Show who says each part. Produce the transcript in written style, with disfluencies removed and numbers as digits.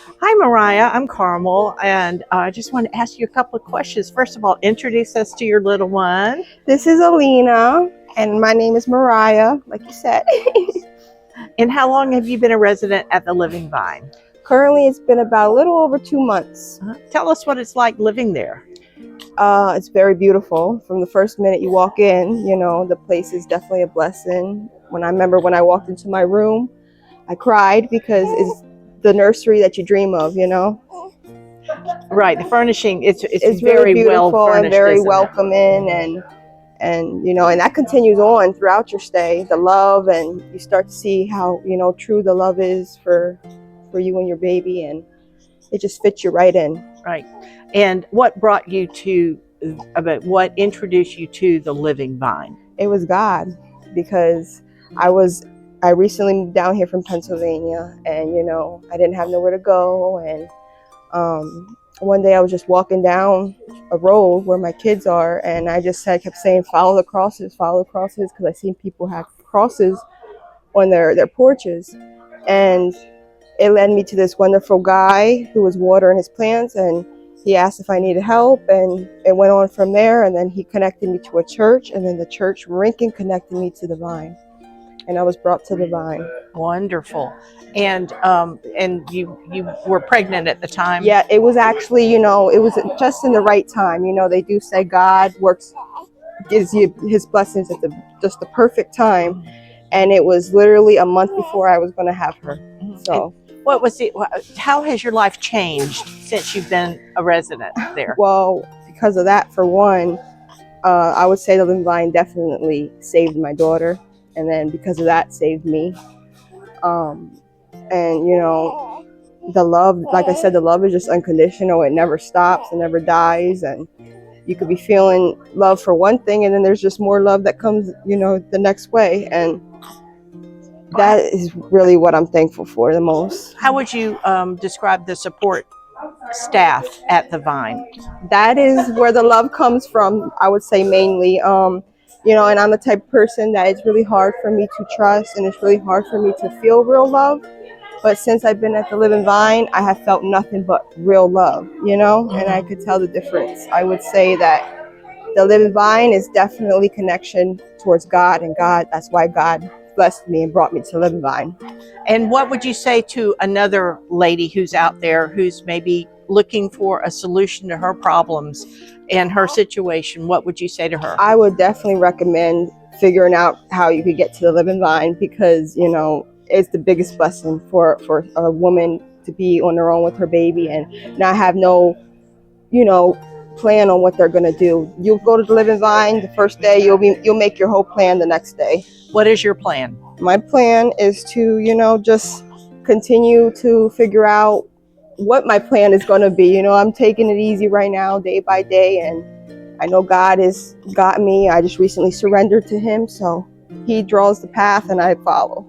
Speaker 1: Hi, Mariah. I'm Carmel, and I just want to ask you a couple of questions. First of all, introduce us to your little one.
Speaker 2: This is Alina, and my name is Mariah, like you said.
Speaker 1: And how long have you been a resident at the Living Vine?
Speaker 2: Currently, it's been about a little over 2 months.
Speaker 1: Tell us what it's like living there.
Speaker 2: It's very beautiful. From the first minute you walk in, the place is definitely a blessing. When I walked into my room, I cried because it's the nursery that you dream of,
Speaker 1: Right, the furnishing, it's
Speaker 2: very
Speaker 1: very well
Speaker 2: beautiful and
Speaker 1: furnished,
Speaker 2: very
Speaker 1: isn't it?
Speaker 2: welcoming, and that continues on throughout your stay. The love, and you start to see how true the love is for you and your baby, and it just fits you right in.
Speaker 1: Right. And what introduced you to the Living Vine?
Speaker 2: It was God, because I recently moved down here from Pennsylvania, and I didn't have nowhere to go, and one day I was just walking down a road where my kids are, and I kept saying, follow the crosses, because I seen people have crosses on their porches, and it led me to this wonderful guy who was watering his plants, and he asked if I needed help, and it went on from there, and then he connected me to a church, and then the church Rankin connected me to the Vine, and I was brought to the Vine.
Speaker 1: Wonderful. And you were pregnant at the time?
Speaker 2: Yeah, it was actually, it was just in the right time. They do say God gives you his blessings at just the perfect time, and it was literally a month before I was going to have her. So
Speaker 1: how has your life changed since you've been a resident there?
Speaker 2: Well, because of that, for one, I would say the Living Vine definitely saved my daughter, and then because of that, saved me. And the love, like I said, the love is just unconditional. It never stops, it never dies, and you could be feeling love for one thing, and then there's just more love that comes, the next way, and that is really what I'm thankful for the most.
Speaker 1: How would you describe the support staff at the Vine?
Speaker 2: That is where the love comes from, I would say, mainly. And I'm the type of person that it's really hard for me to trust, and it's really hard for me to feel real love. But since I've been at the Living Vine, I have felt nothing but real love, and I could tell the difference. I would say that the Living Vine is definitely connection towards God, and that's why God blessed me and brought me to Living Vine.
Speaker 1: And what would you say to another lady who's out there who's maybe looking for a solution to her problems and her situation? What would you say to her?
Speaker 2: I would definitely recommend figuring out how you could get to the Living Vine, because it's the biggest blessing for a woman to be on their own with her baby and not have no plan on what they're going to do. You'll go to the Living Vine the first day, you'll make your whole plan the next day.
Speaker 1: What is your plan?
Speaker 2: My plan is to just continue to figure out what my plan is going to be. I'm taking it easy right now, day by day, and I know God has got me. I just recently surrendered to him, so he draws the path and I follow.